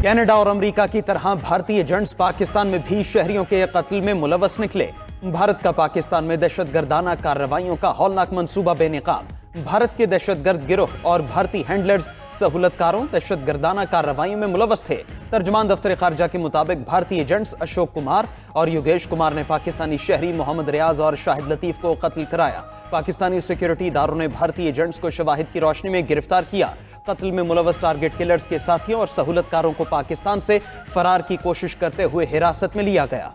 Canada اور امریکہ کی طرح بھارتی ایجنٹس پاکستان میں بھی شہریوں کے قتل میں ملوث نکلے۔ بھارت کا پاکستان میں دہشت گردانہ کارروائیوں کا ہولناک منصوبہ بے نقاب۔ بھارت کے دہشت گرد گروہ اور بھارتی ہینڈلرز سہولت کاروں دہشت گردانہ کارروائیوں میں ملوث تھے۔ ترجمان دفتر خارجہ کے مطابق بھارتی ایجنٹس اشوک کمار اور یوگیش کمار نے پاکستانی شہری محمد ریاض اور شاہد لطیف کو قتل کرایا۔ پاکستانی سیکیورٹی اداروں نے بھارتی ایجنٹس کو شواہد کی روشنی میں گرفتار کیا۔ قتل میں ملوث ٹارگٹ کلرز کے ساتھیوں اور سہولت کاروں کو پاکستان سے فرار کی کوشش کرتے ہوئے حراست میں لیا گیا۔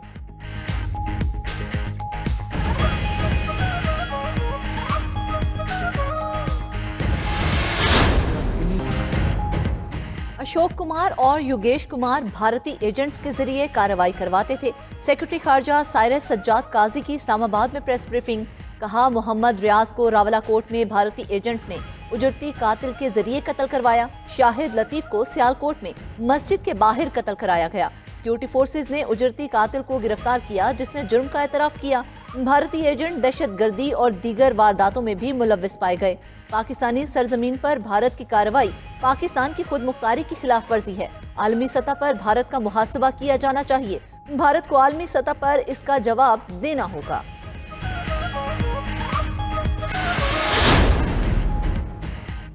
اشوک کمار اور یوگیش کمار بھارتی ایجنٹس کے ذریعے کارروائی کرواتے تھے۔ سیکرٹری خارجہ سائرس سجاد قاضی کی اسلام آباد میں پریس بریفنگ۔ کہا، محمد ریاض کو راولا کوٹ میں بھارتی ایجنٹ نے اجرتی قاتل کے ذریعے قتل کروایا۔ شاہد لطیف کو سیالکوٹ میں مسجد کے باہر قتل کرایا گیا۔ سیکیورٹی فورسز نے اجرتی قاتل کو گرفتار کیا جس نے جرم کا اعتراف کیا۔ بھارتی ایجنٹ دہشت گردی اور دیگر وارداتوں میں بھی ملوث پائے گئے۔ پاکستانی سرزمین پر بھارت کی کارروائی پاکستان کی خود مختاری کی خلاف ورزی ہے۔ عالمی سطح پر بھارت کا محاسبہ کیا جانا چاہیے۔ بھارت کو عالمی سطح پر اس کا جواب دینا ہوگا۔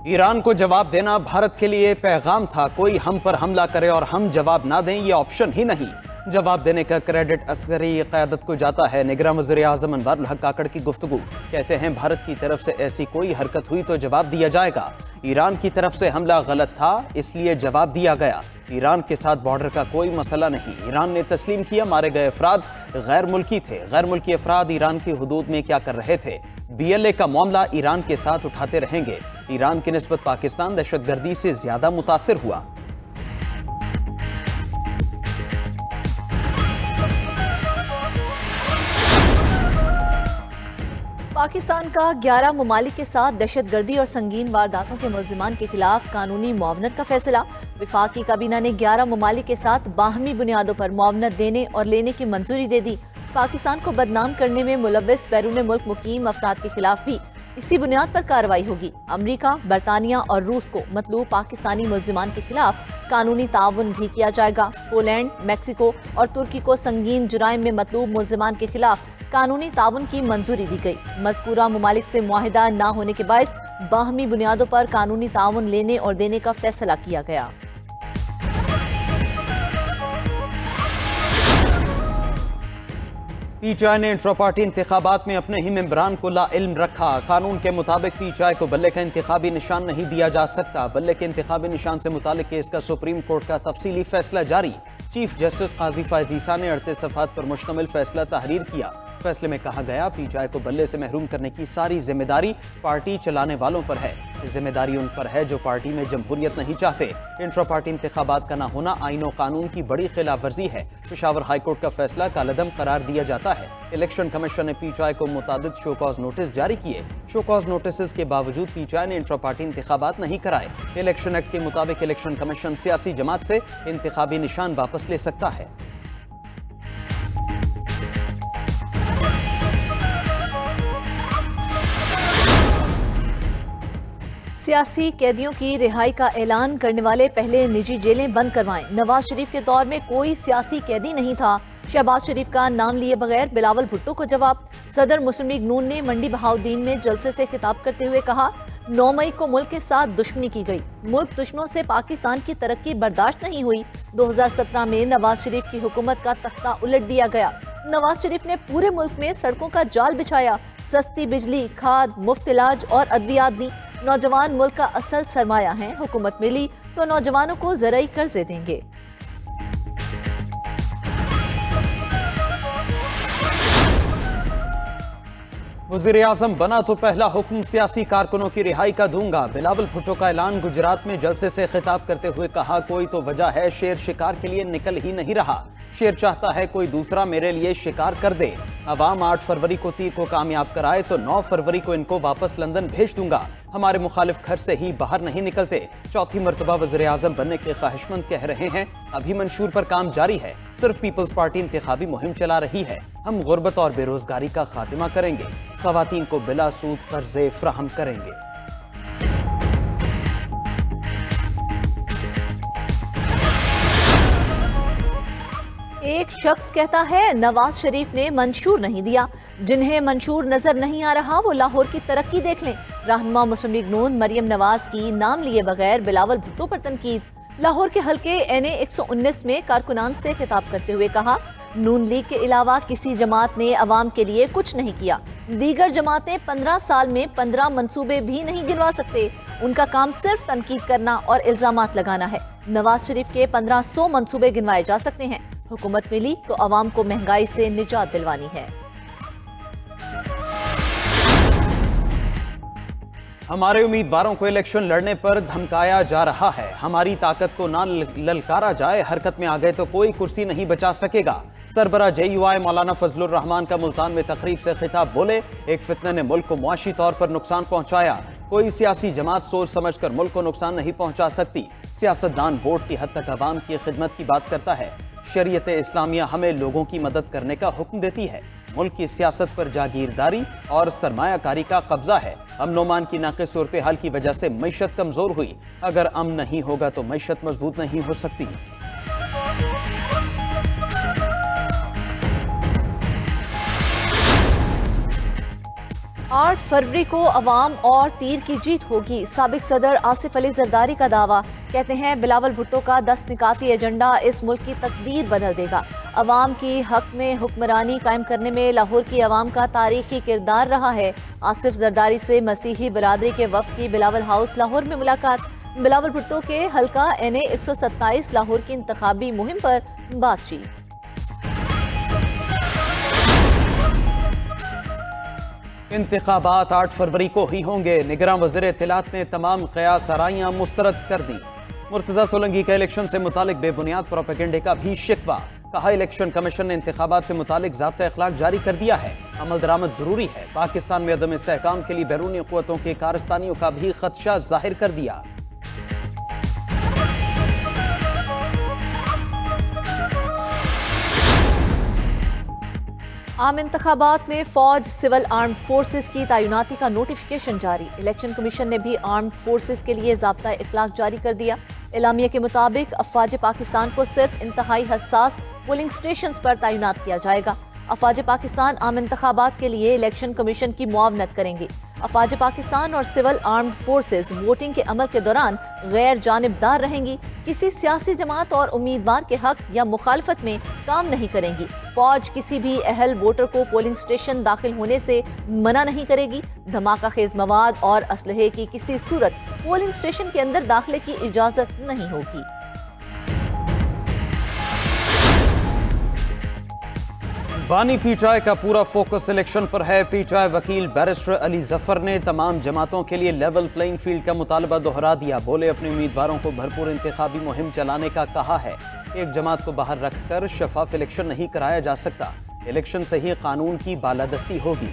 ایران کو جواب دینا بھارت کے لیے پیغام تھا۔ کوئی ہم پر حملہ کرے اور ہم جواب نہ دیں، یہ آپشن ہی نہیں۔ جواب دینے کا کریڈٹ عسکری قیادت کو جاتا ہے۔ نگراں وزیر اعظم انوار الحق کاکڑ کی گفتگو۔ کہتے ہیں بھارت کی طرف سے ایسی کوئی حرکت ہوئی تو جواب دیا جائے گا۔ ایران کی طرف سے حملہ غلط تھا، اس لیے جواب دیا گیا۔ ایران کے ساتھ بارڈر کا کوئی مسئلہ نہیں۔ ایران نے تسلیم کیا مارے گئے افراد غیر ملکی تھے۔ غیر ملکی افراد ایران کی حدود میں کیا کر رہے تھے؟ BLA کا معاملہ ایران کے ساتھ اٹھاتے رہیں گے۔ ایران کی نسبت پاکستان دہشت گردی سے زیادہ متاثر ہوا۔ پاکستان کا 11 ممالک کے ساتھ دہشت گردی اور سنگین وارداتوں کے ملزمان کے خلاف قانونی معاونت کا فیصلہ۔ وفاقی کابینہ نے 11 ممالک کے ساتھ باہمی بنیادوں پر معاونت دینے اور لینے کی منظوری دے دی۔ پاکستان کو بدنام کرنے میں ملوث بیرون ملک مقیم افراد کے خلاف بھی اسی بنیاد پر کارروائی ہوگی۔ امریکہ، برطانیہ اور روس کو مطلوب پاکستانی ملزمان کے خلاف قانونی تعاون بھی کیا جائے گا۔ پولینڈ، میکسیکو اور ترکی کو سنگین جرائم میں مطلوب ملزمان کے خلاف قانونی تعاون کی منظوری دی گئی۔ مذکورہ ممالک سے معاہدہ نہ ہونے کے باعث باہمی بنیادوں پر قانونی تعاون لینے اور دینے کا فیصلہ کیا گیا۔ PTI نے انٹرا پارٹی انتخابات میں اپنے ہی ممبران کو لا علم رکھا۔ قانون کے مطابق PTI کو بلے کا انتخابی نشان نہیں دیا جا سکتا۔ بلے کے انتخابی نشان سے متعلق کیس کا سپریم کورٹ کا تفصیلی فیصلہ جاری۔ چیف جسٹس قاضی فائز عیسیٰ نے 38 صفحات پر مشتمل فیصلہ تحریر کیا۔ فیصلے میں کہا گیا PTI کو بلے سے محروم کرنے کی ساری ذمہ داری پارٹی چلانے والوں پر ہے۔ ذمہ داری ان پر ہے جو پارٹی میں جمہوریت نہیں چاہتے۔ انٹرا پارٹی انتخابات کا نہ ہونا آئین و قانون کی بڑی خلاف ورزی ہے۔ پشاور ہائی کورٹ کا فیصلہ کالعدم قرار دیا جاتا ہے۔ الیکشن کمیشن نے PTI کو متعدد شو کاز نوٹس جاری کیے۔ شو کاز نوٹسز کے باوجود PTI نے انٹرا پارٹی انتخابات نہیں کرائے۔ الیکشن ایکٹ کے مطابق الیکشن کمیشن سیاسی جماعت سے انتخابی نشان واپس لے سکتا ہے۔ سیاسی قیدیوں کی رہائی کا اعلان کرنے والے پہلے نجی جیلیں بند کروائیں۔ نواز شریف کے دور میں کوئی سیاسی قیدی نہیں تھا۔ شہباز شریف کا نام لیے بغیر بلاول بھٹو کو جواب۔ صدر مسلم لیگ نون نے منڈی بہاؤدین میں جلسے سے خطاب کرتے ہوئے کہا، 9 مئی کو ملک کے ساتھ دشمنی کی گئی۔ ملک دشمنوں سے پاکستان کی ترقی برداشت نہیں ہوئی۔ 2017 میں نواز شریف کی حکومت کا تختہ الٹ دیا گیا۔ نواز شریف نے پورے ملک میں سڑکوں کا جال بچھایا، سستی بجلی، کھاد، مفت علاج اور ادویات دی۔ نوجوان ملک کا اصل سرمایہ ہیں۔ حکومت ملی تو نوجوانوں کو زرعی قرضے دیں گے۔ وزیر اعظم بنا تو پہلا حکم سیاسی کارکنوں کی رہائی کا دوں گا۔ بلاول بھٹو کا اعلان۔ گجرات میں جلسے سے خطاب کرتے ہوئے کہا، کوئی تو وجہ ہے، شیر شکار کے لیے نکل ہی نہیں رہا۔ شیر چاہتا ہے کوئی دوسرا میرے لیے شکار کر دے۔ عوام 8 فروری کو تیر کو کامیاب کرائے تو 9 فروری کو ان کو واپس لندن بھیج دوں گا۔ ہمارے مخالف گھر سے ہی باہر نہیں نکلتے۔ چوتھی مرتبہ وزیر اعظم بننے کے خواہشمند کہہ رہے ہیں، ابھی منشور پر کام جاری ہے۔ صرف پیپلز پارٹی انتخابی مہم چلا رہی ہے۔ ہم غربت اور بے روزگاری کا خاتمہ کریں گے۔ خواتین کو بلا سود قرضے فراہم کریں گے۔ ایک شخص کہتا ہے نواز شریف نے منشور نہیں دیا، جنہیں منشور نظر نہیں آ رہا وہ لاہور کی ترقی دیکھ لیں۔ رہنما مسلم لیگ نون مریم نواز کی نام لیے بغیر بلاول بھٹو پر تنقید۔ لاہور کے حلقے NA 119 میں کارکنان سے خطاب کرتے ہوئے کہا، نون لیگ کے علاوہ کسی جماعت نے عوام کے لیے کچھ نہیں کیا۔ دیگر جماعتیں 15 سال میں 15 منصوبے بھی نہیں گنوا سکتے، ان کا کام صرف تنقید کرنا اور الزامات لگانا ہے۔ نواز شریف کے 1500 منصوبے گنوائے جا سکتے ہیں، حکومت ملی تو عوام کو مہنگائی سے نجات دلوانی ہے۔ ہمارے امیدواروں کو الیکشن لڑنے پر دھمکایا جا رہا ہے، ہماری طاقت کو نہ للکارا جائے، حرکت میں آ گئے تو کوئی کرسی نہیں بچا سکے گا۔ سربراہ JUI مولانا فضل الرحمان کا ملتان میں تقریب سے خطاب، بولے ایک فتنہ نے ملک کو معاشی طور پر نقصان پہنچایا، کوئی سیاسی جماعت سوچ سمجھ کر ملک کو نقصان نہیں پہنچا سکتی۔ سیاستدان ووٹ کی حد تک عوام کی خدمت کی بات کرتا ہے، شریعت اسلامیہ ہمیں لوگوں کی مدد کرنے کا حکم دیتی ہے۔ ملک کی سیاست پر جاگیرداری اور سرمایہ کاری کا قبضہ ہے۔ امن و امان کی ناقص صورتحال کی وجہ سے معیشت کمزور ہوئی، اگر امن نہیں ہوگا تو معیشت مضبوط نہیں ہو سکتی۔ 8 فروری کو عوام اور تیر کی جیت ہوگی، سابق صدر آصف علی زرداری کا دعویٰ۔ کہتے ہیں بلاول بھٹو کا 10 نکاتی ایجنڈا اس ملک کی تقدیر بدل دے گا۔ عوام کی حق میں حکمرانی قائم کرنے میں لاہور کی عوام کا تاریخی کردار رہا ہے۔ آصف زرداری سے مسیحی برادری کے وفد کی بلاول ہاؤس لاہور میں ملاقات، بلاول بھٹو کے حلقہ NA 127 لاہور کی انتخابی مہم پر بات چیت۔ انتخابات 8 فروری کو ہی ہوں گے، نگراں وزیر اطلاعات نے تمام قیاس آرائیاں مسترد کر دی۔ مرتضی سولنگی کا الیکشن سے متعلق بے بنیاد پروپیگنڈے کا بھی شکوہ، کہا الیکشن کمیشن نے انتخابات سے متعلق ضابطہ اخلاق جاری کر دیا ہے، عمل درآمد ضروری ہے۔ پاکستان میں عدم استحکام کے لیے بیرونی قوتوں کے کارستانیوں کا بھی خدشہ ظاہر کر دیا۔ عام انتخابات میں فوج سول آرمڈ فورسز کی تعیناتی کا نوٹیفیکیشن جاری، الیکشن کمیشن نے بھی آرمڈ فورسز کے لیے ضابطہ اخلاق جاری کر دیا۔ اعلامیہ کے مطابق افواج پاکستان کو صرف انتہائی حساس پولنگ سٹیشنز پر تعینات کیا جائے گا۔ افواج پاکستان عام انتخابات کے لیے الیکشن کمیشن کی معاونت کریں گے۔ افواج پاکستان اور سول آرمڈ فورسز ووٹنگ کے عمل کے دوران غیر جانبدار رہیں گی، کسی سیاسی جماعت اور امیدوار کے حق یا مخالفت میں کام نہیں کریں گی۔ فوج کسی بھی اہل ووٹر کو پولنگ سٹیشن داخل ہونے سے منع نہیں کرے گی۔ دھماکہ خیز مواد اور اسلحے کی کسی صورت پولنگ سٹیشن کے اندر داخلے کی اجازت نہیں ہوگی۔ بانی پی ٹی آئی کا پورا فوکس الیکشن پر ہے۔ پی ٹی آئی وکیل بیرسٹر علی ظفر نے تمام جماعتوں کے لیے لیول پلینگ فیلڈ کا مطالبہ دہرا دیا، بولے اپنے امیدواروں کو بھرپور انتخابی مہم چلانے کا کہا ہے۔ ایک جماعت کو باہر رکھ کر شفاف الیکشن نہیں کرایا جا سکتا، الیکشن سے ہی قانون کی بالادستی ہوگی۔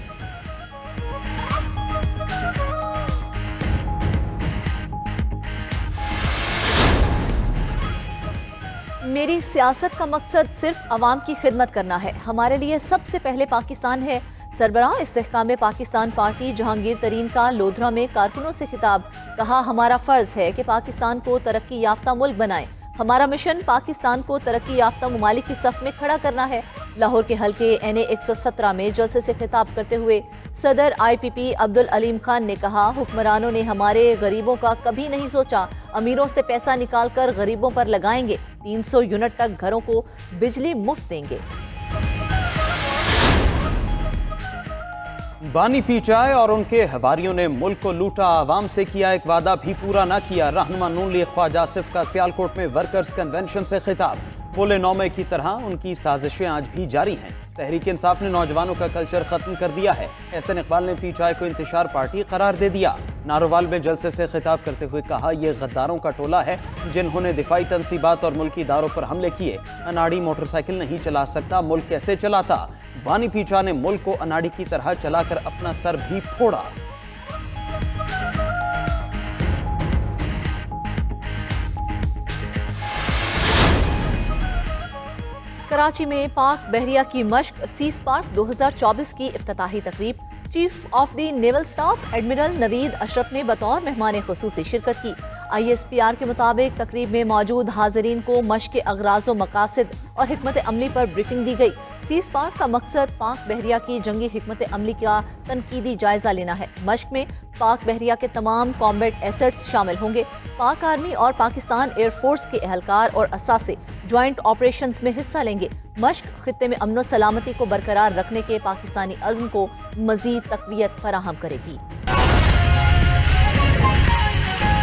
میری سیاست کا مقصد صرف عوام کی خدمت کرنا ہے، ہمارے لیے سب سے پہلے پاکستان ہے۔ سربراہ استحکام پاکستان پارٹی جہانگیر ترین کا لودھرا میں کارکنوں سے خطاب، کہا ہمارا فرض ہے کہ پاکستان کو ترقی یافتہ ملک بنائیں، ہمارا مشن پاکستان کو ترقی یافتہ ممالک کی صف میں کھڑا کرنا ہے۔ لاہور کے حلقے NA 117 میں جلسے سے خطاب کرتے ہوئے صدر IPP عبدالعلیم خان نے کہا حکمرانوں نے ہمارے غریبوں کا کبھی نہیں سوچا، امیروں سے پیسہ نکال کر غریبوں پر لگائیں گے، 300 یونٹ تک گھروں کو بجلی مفت دیں گے۔ بانی پی ٹی آئی اور ان کے حواریوں نے ملک کو لوٹا، عوام سے کیا ایک وعدہ بھی پورا نہ کیا۔ رہنما نون لیگ خواجہ آصف کا سیالکوٹ میں ورکرز کنونشن سے خطاب، بولے 9 مئی کی طرح ان کی سازشیں آج بھی جاری ہیں۔ تحریک انصاف نے نوجوانوں کا کلچر ختم کر دیا ہے، احسن اقبال نے پی ٹی آئی کو انتشار پارٹی قرار دے دیا۔ نارووال میں جلسے سے خطاب کرتے ہوئے کہا یہ غداروں کا ٹولہ ہے جنہوں نے دفاعی تنصیبات اور ملکی اداروں پر حملے کیے۔ اناڑی موٹر سائیکل نہیں چلا سکتا، ملک کیسے چلاتا؟ بانی پی ٹی آئی نے ملک کو اناڑی کی طرح چلا کر اپنا سر بھی پھوڑا۔ کراچی میں پاک بحریہ کی مشق سیز پارک 2024 کی افتتاحی تقریب، chief of the naval staff admiral Naveed Ashraf نے بطور مہمان خصوصی شرکت کی۔ ISPR کے مطابق تقریب میں موجود حاضرین کو مشق کے اغراض و مقاصد اور حکمت عملی پر بریفنگ دی گئی۔ سیز پارٹ کا مقصد پاک بحریہ کی جنگی حکمت عملی کا تنقیدی جائزہ لینا ہے۔ مشق میں پاک بحریہ کے تمام کامبیٹ ایسٹس شامل ہوں گے۔ پاک آرمی اور پاکستان ایئر فورس کے اہلکار اور اثاثے جوائنٹ آپریشنز میں حصہ لیں گے۔ مشق خطے میں امن و سلامتی کو برقرار رکھنے کے پاکستانی عزم کو مزید تقویت فراہم کرے گی۔